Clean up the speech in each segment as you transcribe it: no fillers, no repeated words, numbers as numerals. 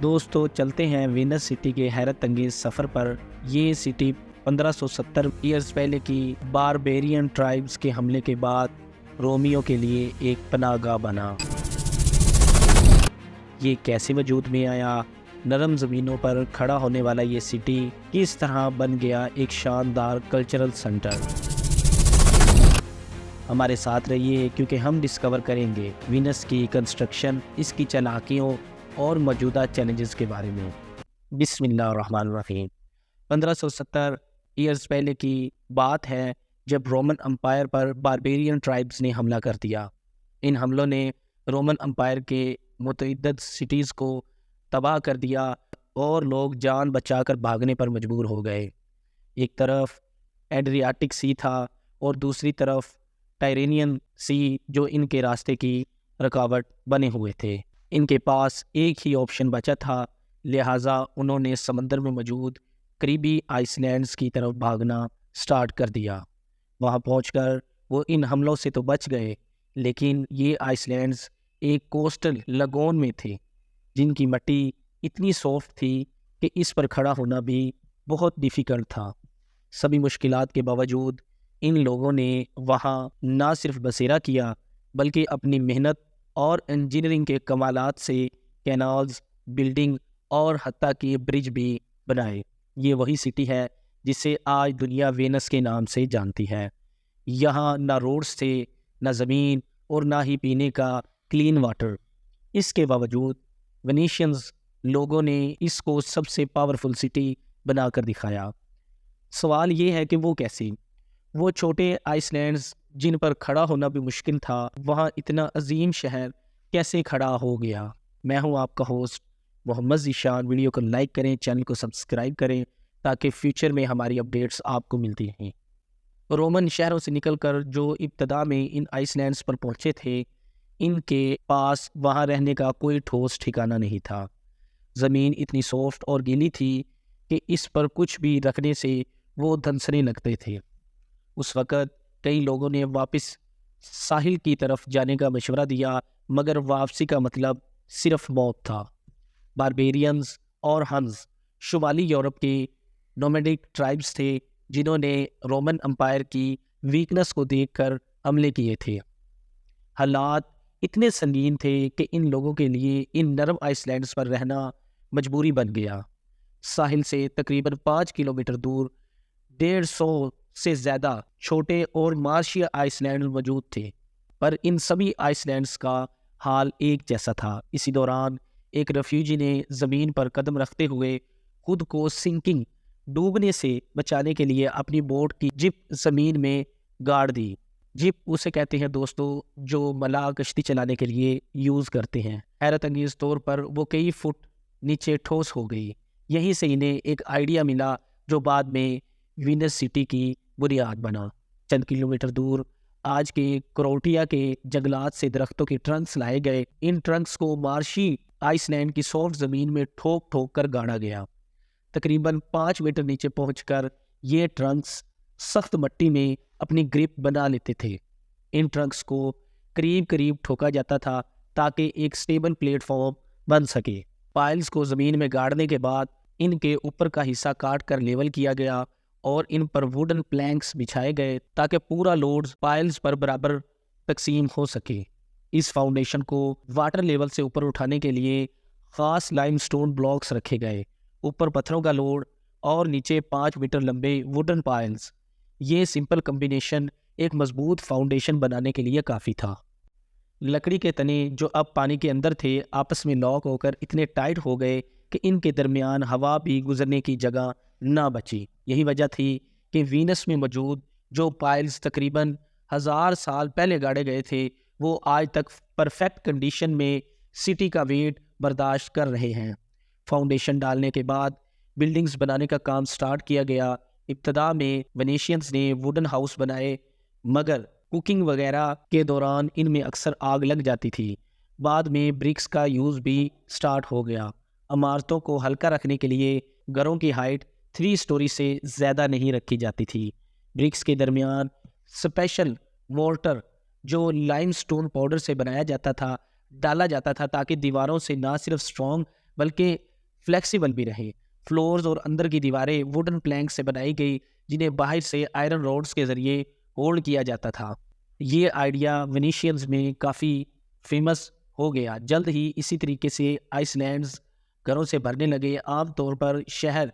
دوستو چلتے ہیں وینس سٹی کے حیرت انگیز سفر پر۔ یہ سٹی 1570 ایئرز پہلے کی باربیرین ٹرائبز کے حملے کے بعد رومیوں کے لیے ایک پناہ گاہ بنا۔ یہ کیسے وجود میں آیا؟ نرم زمینوں پر کھڑا ہونے والا یہ سٹی کس طرح بن گیا ایک شاندار کلچرل سنٹر؟ ہمارے ساتھ رہیے کیونکہ ہم ڈسکور کریں گے وینس کی کنسٹرکشن، اس کی چالاکیوں اور موجودہ چیلنجز کے بارے میں۔ بسم اللہ الرحمن الرحیم۔ 1570 ایئرز پہلے کی بات ہے جب رومن امپائر پر باربیرین ٹرائبز نے حملہ کر دیا۔ ان حملوں نے رومن امپائر کے متعدد سٹیز کو تباہ کر دیا اور لوگ جان بچا کر بھاگنے پر مجبور ہو گئے۔ ایک طرف ایڈریاٹک سی تھا اور دوسری طرف ٹائرینین سی جو ان کے راستے کی رکاوٹ بنے ہوئے تھے۔ ان کے پاس ایک ہی آپشن بچا تھا، لہٰذا انہوں نے سمندر میں موجود قریبی آئس لینڈز کی طرف بھاگنا سٹارٹ کر دیا۔ وہاں پہنچ کر وہ ان حملوں سے تو بچ گئے، لیکن یہ آئس لینڈز ایک کوسٹل لگون میں تھے جن کی مٹی اتنی سافٹ تھی کہ اس پر کھڑا ہونا بھی بہت ڈیفیکلٹ تھا۔ سبھی مشکلات کے باوجود ان لوگوں نے وہاں نہ صرف بسیرا کیا بلکہ اپنی محنت اور انجینئرنگ کے کمالات سے کینالز، بلڈنگ اور حتیٰ کہ برج بھی بنائے۔ یہ وہی سٹی ہے جسے آج دنیا وینس کے نام سے جانتی ہے۔ یہاں نہ روڈز تھے، نہ زمین اور نہ ہی پینے کا کلین واٹر۔ اس کے باوجود ونیشینز لوگوں نے اس کو سب سے پاورفل سٹی بنا کر دکھایا۔ سوال یہ ہے کہ وہ کیسے؟ وہ چھوٹے آئس لینڈز جن پر کھڑا ہونا بھی مشکل تھا، وہاں اتنا عظیم شہر کیسے کھڑا ہو گیا؟ میں ہوں آپ کا ہوسٹ محمد ذیشان۔ ویڈیو کو لائک کریں، چینل کو سبسکرائب کریں تاکہ فیوچر میں ہماری اپڈیٹس آپ کو ملتی رہیں۔ رومن شہروں سے نکل کر جو ابتدا میں ان آئس لینڈز پر پہنچے تھے، ان کے پاس وہاں رہنے کا کوئی ٹھوس ٹھکانہ نہیں تھا۔ زمین اتنی سافٹ اور گیلی تھی کہ اس پر کچھ بھی رکھنے سے وہ دھنسنے لگتے تھے۔ اس وقت کئی لوگوں نے واپس ساحل کی طرف جانے کا مشورہ دیا، مگر واپسی کا مطلب صرف موت تھا۔ باربیرینز اور ہنز شمالی یورپ کے نومیڈک ٹرائبز تھے جنہوں نے رومن امپائر کی ویکنس کو دیکھ کر حملے کیے تھے۔ حالات اتنے سنگین تھے کہ ان لوگوں کے لیے ان نرم آئس لینڈز پر رہنا مجبوری بن گیا۔ ساحل سے تقریباً 5 کلومیٹر دور 150 سے زیادہ چھوٹے اور مارشی آئس لینڈ موجود تھے، پر ان سبھی آئس لینڈز کا حال ایک جیسا تھا۔ اسی دوران ایک ریفیوجی نے زمین پر قدم رکھتے ہوئے خود کو سنکنگ، ڈوبنے سے بچانے کے لیے اپنی بوٹ کی جپ زمین میں گاڑ دی۔ جپ اسے کہتے ہیں دوستو جو ملاح کشتی چلانے کے لیے یوز کرتے ہیں۔ حیرت انگیز طور پر وہ کئی فٹ نیچے ٹھوس ہو گئی۔ یہیں سے انہیں ایک آئیڈیا ملا جو بعد میں وینس سٹی کی بنیاد بنا۔ چند کلومیٹر دور آج کے کروٹیا کے جنگلات سے درختوں کے ٹرنکس لائے گئے۔ ان ٹرنکس کو مارشی آئس لینڈ کی سافٹ زمین میں ٹھوک ٹھوک کر گاڑا گیا۔ تقریباً 5 میٹر نیچے پہنچ کر یہ ٹرنکس سخت مٹی میں اپنی گرپ بنا لیتے تھے۔ ان ٹرنکس کو قریب قریب ٹھوکا جاتا تھا تاکہ ایک سٹیبل پلیٹ فارم بن سکے۔ پائلز کو زمین میں گاڑنے کے بعد ان کے اوپر کا حصہ کاٹ کر لیول کیا گیا اور ان پر ووڈن پلینکس بچھائے گئے تاکہ پورا لوڈ پائلز پر برابر تقسیم ہو سکے۔ اس فاؤنڈیشن کو واٹر لیول سے اوپر اٹھانے کے لیے خاص لائم سٹون بلاکس رکھے گئے، اوپر پتھروں کا لوڈ اور نیچے 5 میٹر لمبے ووڈن پائلز۔ یہ سمپل کمبینیشن ایک مضبوط فاؤنڈیشن بنانے کے لیے کافی تھا۔ لکڑی کے تنے جو اب پانی کے اندر تھے آپس میں لاک ہو کر اتنے ٹائٹ ہو گئے کہ ان کے درمیان ہوا بھی گزرنے کی جگہ نہ بچی۔ یہی وجہ تھی کہ وینس میں موجود جو پائلز تقریباً 1000 سال پہلے گاڑے گئے تھے وہ آج تک پرفیکٹ کنڈیشن میں سٹی کا ویٹ برداشت کر رہے ہیں۔ فاؤنڈیشن ڈالنے کے بعد بلڈنگز بنانے کا کام سٹارٹ کیا گیا۔ ابتدا میں ونیشینز نے ووڈن ہاؤس بنائے، مگر کوکنگ وغیرہ کے دوران ان میں اکثر آگ لگ جاتی تھی۔ بعد میں برکس کا یوز بھی سٹارٹ ہو گیا۔ عمارتوں کو ہلکا رکھنے کے لیے گھروں کی ہائٹ 3 سٹوری سے زیادہ نہیں رکھی جاتی تھی۔ برکس کے درمیان اسپیشل مورٹر جو لائم سٹون پاؤڈر سے بنایا جاتا تھا ڈالا جاتا تھا تاکہ دیواروں سے نہ صرف سٹرونگ بلکہ فلیکسیبل بھی رہے۔ فلورز اور اندر کی دیواریں ووڈن پلینک سے بنائی گئی جنہیں باہر سے آئرن روڈز کے ذریعے ہولڈ کیا جاتا تھا۔ یہ آئیڈیا وینیشینز میں کافی فیمس ہو گیا۔ جلد ہی اسی طریقے سے آئس لینڈز گھروں سے بھرنے لگے۔ عام طور پر شہر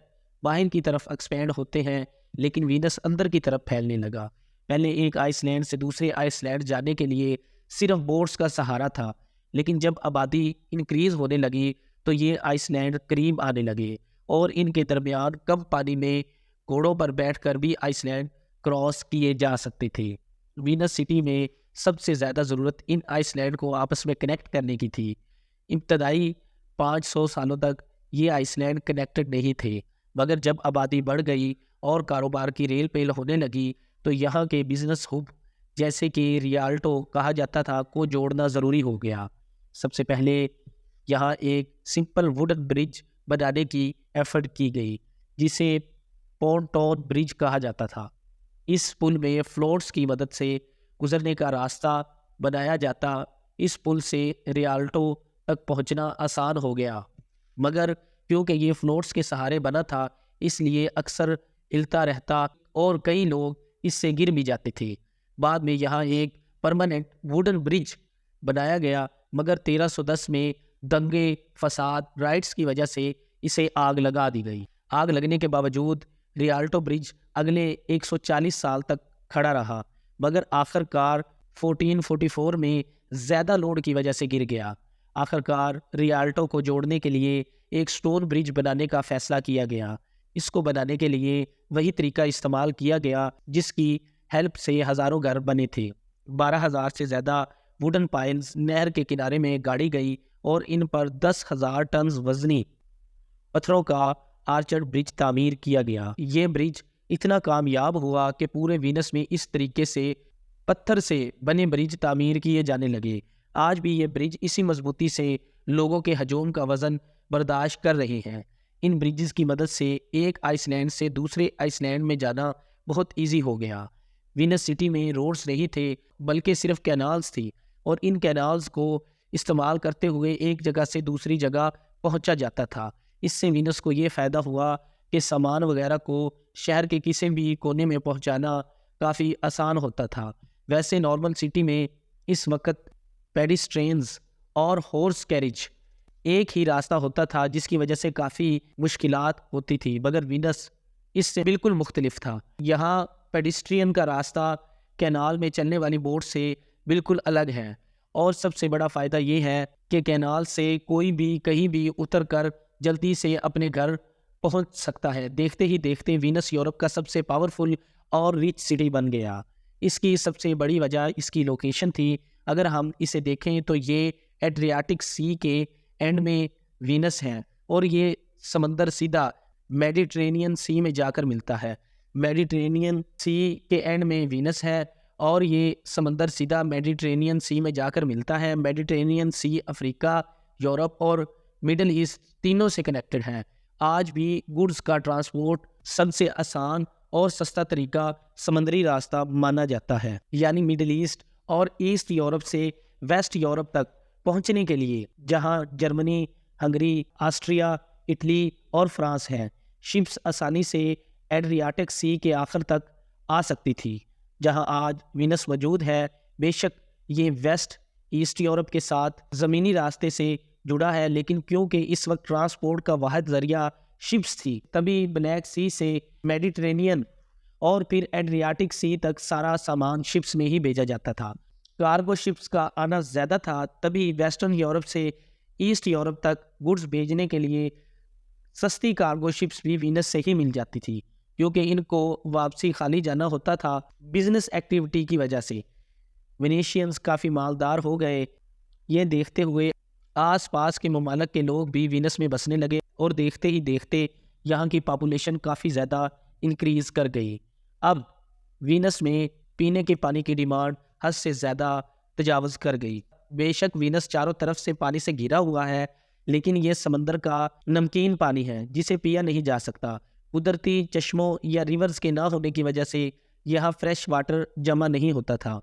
باہر کی طرف ایکسپینڈ ہوتے ہیں لیکن وینس اندر کی طرف پھیلنے لگا۔ پہلے ایک آئس لینڈ سے دوسرے آئس لینڈ جانے کے لیے صرف بوٹس کا سہارا تھا، لیکن جب آبادی انکریز ہونے لگی تو یہ آئس لینڈ قریب آنے لگے اور ان کے درمیان کم پانی میں گھوڑوں پر بیٹھ کر بھی آئس لینڈ کراس کیے جا سکتے تھے۔ وینس سٹی میں سب سے زیادہ ضرورت ان آئس لینڈ کو آپس میں کنیکٹ کرنے کی تھی۔ ابتدائی 500 سالوں تک یہ آئس لینڈ کنیکٹڈ نہیں تھے، مگر جب آبادی بڑھ گئی اور کاروبار کی ریل پیل ہونے لگی تو یہاں کے بزنس ہب جیسے کہ ریالٹو کہا جاتا تھا کو جوڑنا ضروری ہو گیا۔ سب سے پہلے یہاں ایک سمپل ووڈن برج بنانے کی ایفرٹ کی گئی جسے پونٹون برج کہا جاتا تھا۔ اس پل میں فلوٹس کی مدد سے گزرنے کا راستہ بنایا جاتا۔ اس پل سے ریالٹو تک پہنچنا آسان ہو گیا، مگر کیونکہ یہ فلوٹس کے سہارے بنا تھا اس لیے اکثر ہلتا رہتا اور کئی لوگ اس سے گر بھی جاتے تھے۔ بعد میں یہاں ایک پرماننٹ ووڈن برج بنایا گیا، مگر 1310 میں دنگے، فساد، رائٹس کی وجہ سے اسے آگ لگا دی گئی۔ آگ لگنے کے باوجود ریالٹو برج اگلے 140 سال تک کھڑا رہا، مگر آخر کار 1444 میں زیادہ لوڈ کی وجہ سے گر گیا۔ آخر کار ریالٹو کو جوڑنے کے لیے ایک سٹون برج بنانے کا فیصلہ کیا گیا۔ اس کو بنانے کے لیے وہی طریقہ استعمال کیا گیا جس کی ہیلپ سے ہزاروں گھر بنے تھے۔ 12,000 سے زیادہ ووڈن پائلز نہر کے کنارے میں گاڑی گئی اور ان پر 10,000 ٹنز وزنی پتھروں کا آرچڈ برج تعمیر کیا گیا۔ یہ برج اتنا کامیاب ہوا کہ پورے وینس میں اس طریقے سے پتھر سے بنے برج تعمیر کیے جانے لگے۔ آج بھی یہ برج اسی مضبوطی سے لوگوں کے ہجوم کا وزن برداشت کر رہے ہیں۔ ان برجز کی مدد سے ایک آئس لینڈ سے دوسرے آئس لینڈ میں جانا بہت ایزی ہو گیا۔ وینس سٹی میں روڈز نہیں تھے بلکہ صرف کینالز تھی، اور ان کینالز کو استعمال کرتے ہوئے ایک جگہ سے دوسری جگہ پہنچا جاتا تھا۔ اس سے وینس کو یہ فائدہ ہوا کہ سامان وغیرہ کو شہر کے کسی بھی کونے میں پہنچانا کافی آسان ہوتا تھا۔ ویسے نارمل سٹی میں اس وقت پیڈسٹرینز اور ہورس کیریج ایک ہی راستہ ہوتا تھا، جس کی وجہ سے کافی مشکلات ہوتی تھی، مگر وینس اس سے بالکل مختلف تھا۔ یہاں پیڈسٹرین کا راستہ کینال میں چلنے والی بوٹ سے بالکل الگ ہے، اور سب سے بڑا فائدہ یہ ہے کہ کینال سے کوئی بھی کہیں بھی اتر کر جلدی سے اپنے گھر پہنچ سکتا ہے۔ دیکھتے ہی دیکھتے وینس یورپ کا سب سے پاورفل اور ریچ سٹی بن گیا۔ اس کی سب سے بڑی وجہ اس کی لوکیشن تھی۔ اگر ہم اسے دیکھیں تو یہ ایڈریاٹک سی کے اینڈ میں وینس ہے، اور یہ سمندر سیدھا میڈیٹرینین سی میں جا کر ملتا ہے۔ میڈیٹرینین سی کے اینڈ میں وینس ہے اور یہ سمندر سیدھا میڈیٹرینین سی میں جا کر ملتا ہے۔ میڈیٹرینین سی افریقہ، یورپ اور مڈل ایسٹ تینوں سے کنیکٹڈ ہے۔ آج بھی گڈز کا ٹرانسپورٹ سب سے آسان اور سستا طریقہ سمندری راستہ مانا جاتا ہے، یعنی مڈل ایسٹ اور ایسٹ یورپ سے ویسٹ یورپ تک پہنچنے کے لیے، جہاں جرمنی، ہنگری، آسٹریا، اٹلی اور فرانس ہے۔ شپس آسانی سے ایڈریاٹک سی کے آخر تک آ سکتی تھی، جہاں آج وینس موجود ہے۔ بے شک یہ ویسٹ ایسٹ یورپ کے ساتھ زمینی راستے سے جڑا ہے، لیکن کیونکہ اس وقت ٹرانسپورٹ کا واحد ذریعہ شپس تھی، تبھی بلیک سی سے میڈیٹرینین اور پھر ایڈریاٹک سی تک سارا سامان شپس میں ہی بھیجا جاتا تھا۔ کارگو شپس کا آنا زیادہ تھا، تبھی ویسٹرن یورپ سے ایسٹ یورپ تک گڈز بھیجنے کے لیے سستی کارگو شپس بھی وینس سے ہی مل جاتی تھی، کیونکہ ان کو واپسی خالی جانا ہوتا تھا۔ بزنس ایکٹیویٹی کی وجہ سے وینیشینز کافی مالدار ہو گئے۔ یہ دیکھتے ہوئے آس پاس کے ممالک کے لوگ بھی وینس میں بسنے لگے، اور دیکھتے ہی دیکھتے یہاں کی پاپولیشن کافی زیادہ انکریز کر گئی۔ اب وینس میں پینے کے پانی کی ڈیمانڈ حد سے زیادہ تجاوز کر گئی۔ بے شک وینس چاروں طرف سے پانی سے گھرا ہوا ہے، لیکن یہ سمندر کا نمکین پانی ہے جسے پیا نہیں جا سکتا۔ قدرتی چشموں یا ریورز کے نہ ہونے کی وجہ سے یہاں فریش واٹر جمع نہیں ہوتا تھا۔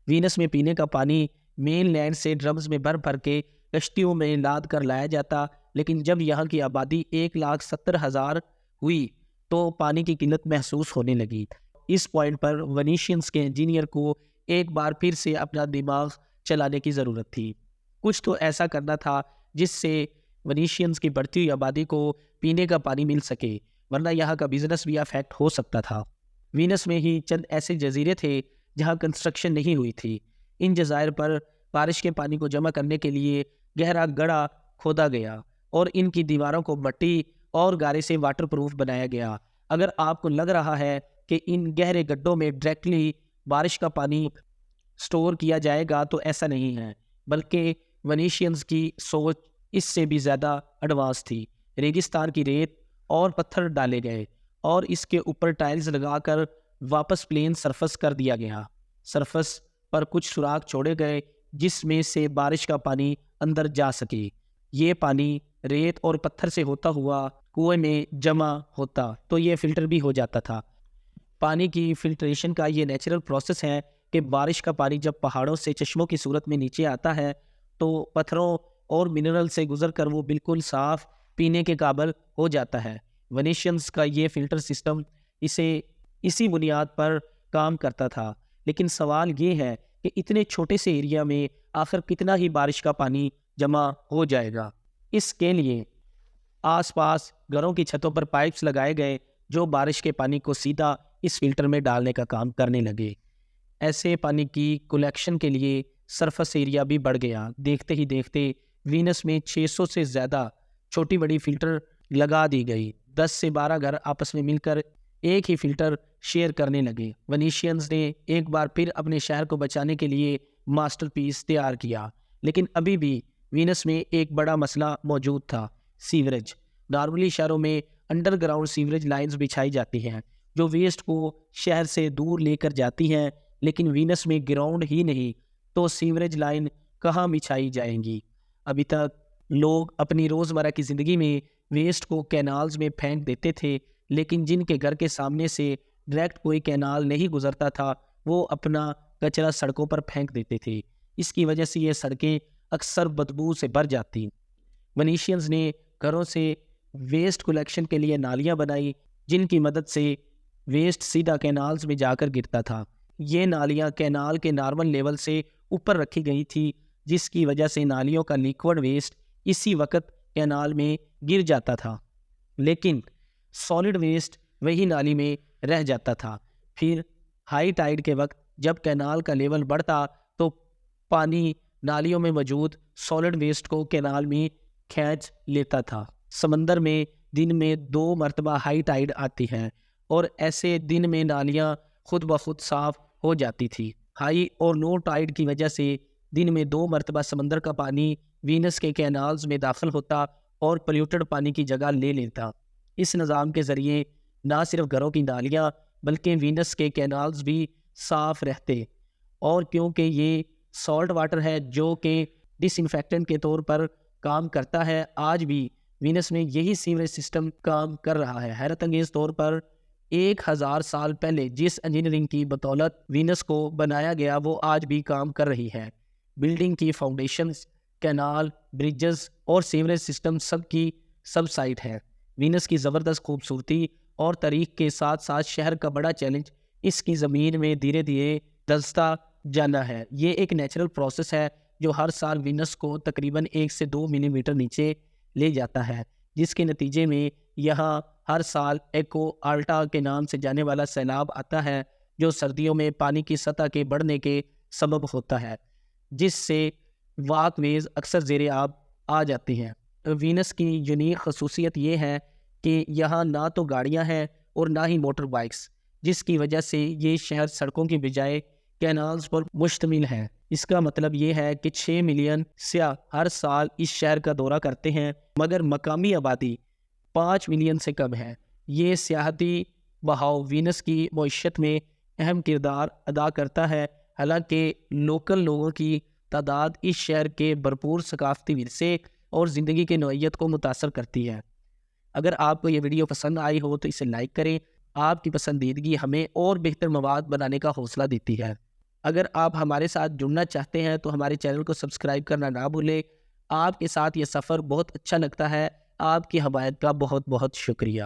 وینس میں پینے کا پانی مین لینڈ سے ڈرمز میں بھر بھر کے کشتیوں میں لاد کر لایا جاتا، لیکن جب یہاں کی آبادی 1,70,000 ہوئی تو پانی کی قلت محسوس ہونے لگی۔ اس پوائنٹ پر ونیشینز کے انجینئر کو ایک بار پھر سے اپنا دماغ چلانے کی ضرورت تھی۔ کچھ تو ایسا کرنا تھا جس سے ونیشینز کی بڑھتی ہوئی آبادی کو پینے کا پانی مل سکے، ورنہ یہاں کا بزنس بھی افیکٹ ہو سکتا تھا۔ وینس میں ہی چند ایسے جزیرے تھے جہاں کنسٹرکشن نہیں ہوئی تھی۔ ان جزائر پر بارش کے پانی کو جمع کرنے کے لیے گہرا گڑھا کھودا گیا اور ان کی دیواروں کو مٹی اور گارے سے واٹر پروف بنایا گیا۔ اگر آپ کو لگ رہا ہے کہ ان گہرے گڈھوں میں ڈائریکٹلی بارش کا پانی سٹور کیا جائے گا تو ایسا نہیں ہے، بلکہ ونیشینز کی سوچ اس سے بھی زیادہ ایڈوانس تھی۔ ریگستان کی ریت اور پتھر ڈالے گئے اور اس کے اوپر ٹائلز لگا کر واپس پلین سرفس کر دیا گیا۔ سرفس پر کچھ سوراخ چھوڑے گئے جس میں سے بارش کا پانی اندر جا سکے۔ یہ پانی ریت اور پتھر سے ہوتا ہوا کنویں میں جمع ہوتا تو یہ فلٹر بھی ہو جاتا تھا۔ پانی کی فلٹریشن کا یہ نیچرل پروسیس ہے کہ بارش کا پانی جب پہاڑوں سے چشموں کی صورت میں نیچے آتا ہے تو پتھروں اور منرل سے گزر کر وہ بالکل صاف پینے کے قابل ہو جاتا ہے۔ ونیشینز کا یہ فلٹر سسٹم اسی بنیاد پر کام کرتا تھا، لیکن سوال یہ ہے کہ اتنے چھوٹے سے ایریا میں آخر کتنا ہی بارش کا پانی جمع ہو جائے گا۔ اس کے لیے آس پاس گھروں کی چھتوں پر پائپس لگائے گئے جو بارش کے پانی کو سیدھا اس فلٹر میں ڈالنے کا کام کرنے لگے۔ ایسے پانی کی کلیکشن کے لیے سرفس ایریا بھی بڑھ گیا۔ دیکھتے ہی دیکھتے وینس میں 600 سے زیادہ چھوٹی بڑی فلٹر لگا دی گئی۔ 10 سے 12 گھر آپس میں مل کر ایک ہی فلٹر شیئر کرنے لگے۔ ونیشینز نے ایک بار پھر اپنے شہر کو بچانے کے لیے ماسٹر پیس تیار کیا، لیکن ابھی بھی وینس میں ایک بڑا مسئلہ موجود تھا: سیوریج۔ نارملی شہروں میں انڈر گراؤنڈ سیوریج لائنز بچھائی جاتی ہیں جو ویسٹ کو شہر سے دور لے کر جاتی ہیں، لیکن وینس میں گراؤنڈ ہی نہیں تو سیوریج لائن کہاں بچھائی جائیں گی؟ ابھی تک لوگ اپنی روزمرہ کی زندگی میں ویسٹ کو کینالز میں پھینک دیتے تھے، لیکن جن کے گھر کے سامنے سے ڈائریکٹ کوئی کینال نہیں گزرتا تھا وہ اپنا کچرا سڑکوں پر پھینک دیتے تھے۔ اس کی وجہ سے یہ سڑکیں اکثر بدبو سے بھر جاتی۔ ونیشینز نے گھروں سے ویسٹ کلیکشن کے لیے نالیاں بنائی جن کی مدد سے ویسٹ سیدھا کینالز میں جا کر گرتا تھا۔ یہ نالیاں کینال کے نارمل لیول سے اوپر رکھی گئی تھی، جس کی وجہ سے نالیوں کا لیکوڈ ویسٹ اسی وقت کینال میں گر جاتا تھا، لیکن سالڈ ویسٹ وہی نالی میں رہ جاتا تھا۔ پھر ہائی ٹائیڈ کے وقت جب کینال کا لیول بڑھتا تو پانی نالیوں میں موجود سالڈ ویسٹ کو کینال میں کھینچ لیتا تھا۔ سمندر میں دن میں 2 مرتبہ ہائی ٹائیڈ آتی ہے اور ایسے دن میں نالیاں خود بخود صاف ہو جاتی تھی۔ ہائی اور لو ٹائیڈ کی وجہ سے دن میں 2 مرتبہ سمندر کا پانی وینس کے کینالز میں داخل ہوتا اور پلیوٹڈ پانی کی جگہ لے لیتا۔ اس نظام کے ذریعے نہ صرف گھروں کی نالیاں بلکہ وینس کے کینالز بھی صاف رہتے، اور کیونکہ یہ سالٹ واٹر ہے جو کہ ڈس انفیکٹنٹ کے طور پر کام کرتا ہے، آج بھی وینس میں یہی سیوریج سسٹم کام کر رہا ہے۔ حیرت انگیز طور پر 1000 سال پہلے جس انجینئرنگ کی بدولت وینس کو بنایا گیا وہ آج بھی کام کر رہی ہے۔ بلڈنگ کی فاؤنڈیشنز، کینال، بریجز اور سیوریج سسٹم سب سائٹ ہے۔ وینس کی زبردست خوبصورتی اور تاریخ کے ساتھ ساتھ شہر کا بڑا چیلنج اس کی زمین میں دھیرے دھیرے دھنستا جانا ہے۔ یہ ایک نیچرل پروسیس ہے جو ہر سال وینس کو تقریباً 1 سے 2 ملی میٹر نیچے لے جاتا ہے، جس کے نتیجے میں یہاں ہر سال ایکو آلٹا کے نام سے جانے والا سیلاب آتا ہے جو سردیوں میں پانی کی سطح کے بڑھنے کے سبب ہوتا ہے، جس سے واک ویز اکثر زیر آب آ جاتی ہیں۔ وینس کی یونیک خصوصیت یہ ہے کہ یہاں نہ تو گاڑیاں ہیں اور نہ ہی موٹر بائکس، جس کی وجہ سے یہ شہر سڑکوں کی بجائے کینالز پر مشتمل ہے۔ اس کا مطلب یہ ہے کہ 6 ملین سیاح ہر سال اس شہر کا دورہ کرتے ہیں، مگر مقامی آبادی 5 ملین سے کم ہے۔ یہ سیاحتی بہاؤ وینس کی معیشت میں اہم کردار ادا کرتا ہے، حالانکہ لوکل لوگوں کی تعداد اس شہر کے بھرپور ثقافتی ورثے اور زندگی کی نوعیت کو متاثر کرتی ہے۔ اگر آپ کو یہ ویڈیو پسند آئی ہو تو اسے لائک کریں۔ آپ کی پسندیدگی ہمیں اور بہتر مواد بنانے کا حوصلہ دیتی ہے۔ اگر آپ ہمارے ساتھ جڑنا چاہتے ہیں تو ہمارے چینل کو سبسکرائب کرنا نہ بھولیں۔ آپ کے ساتھ یہ سفر بہت اچھا لگتا ہے۔ آپ کی حمایت کا بہت بہت شکریہ۔